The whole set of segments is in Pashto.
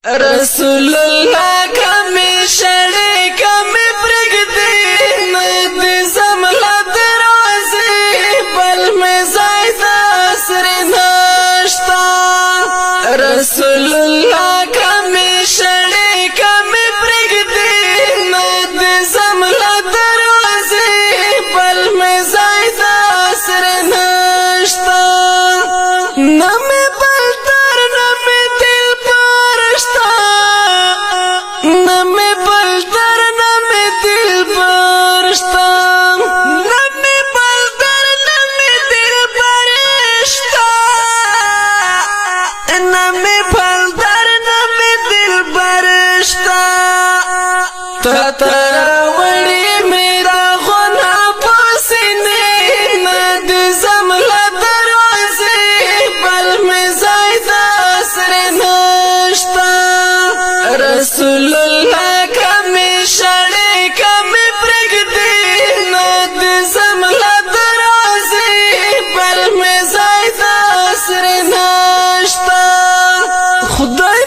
رسول الله کمی شړې کمی پرګدې نه زملا دروازه بل مې زای د سر نشتا رسول الله کمی شړې کمی پرګدې نه زملا دروازه بل مې زای د سر نشتا نه تراوړې میرا غنا پسینې ند زملا دروازه بل مې زای د سر نشتا رسول الله کمی شړې کمی پرګدې ند زملا دروازه بل مې زای د سر نشتا خدای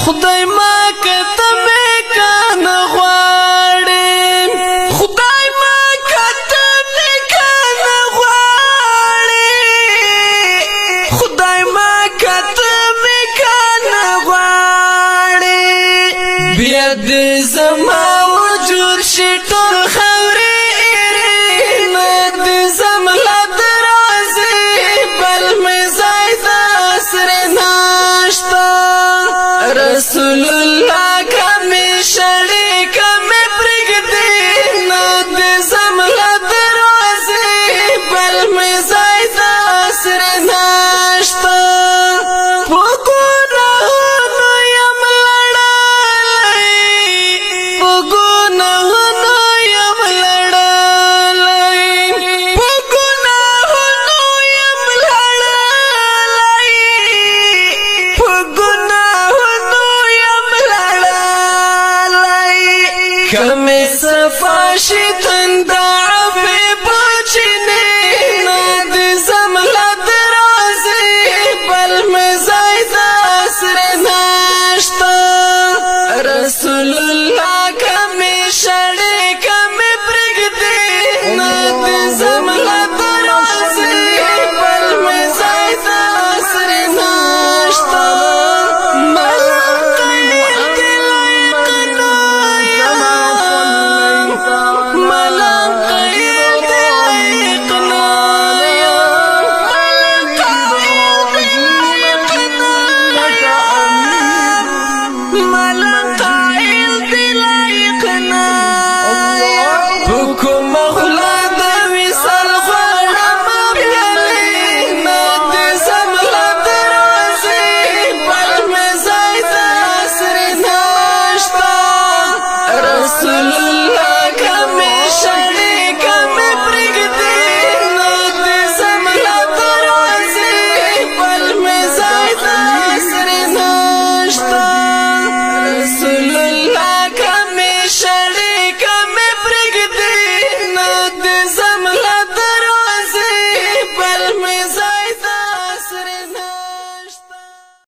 خدای ما کته مې کان غواړې خدای ما کته مې کان غواړې خدای ما کته مې کان غواړې بیا دې زما وجود شي ټول خورې نه دې زملا دروازه بل مې زای د سر نشتا رسول الله کمی شړې کمی پرګدې نه زملا دروازه بل مې زای د سر نشتا په ګناهونو یم لړلې په ګناهونو یم لړلې په ګناهونو یم لړلې په کمی صفا شي تنده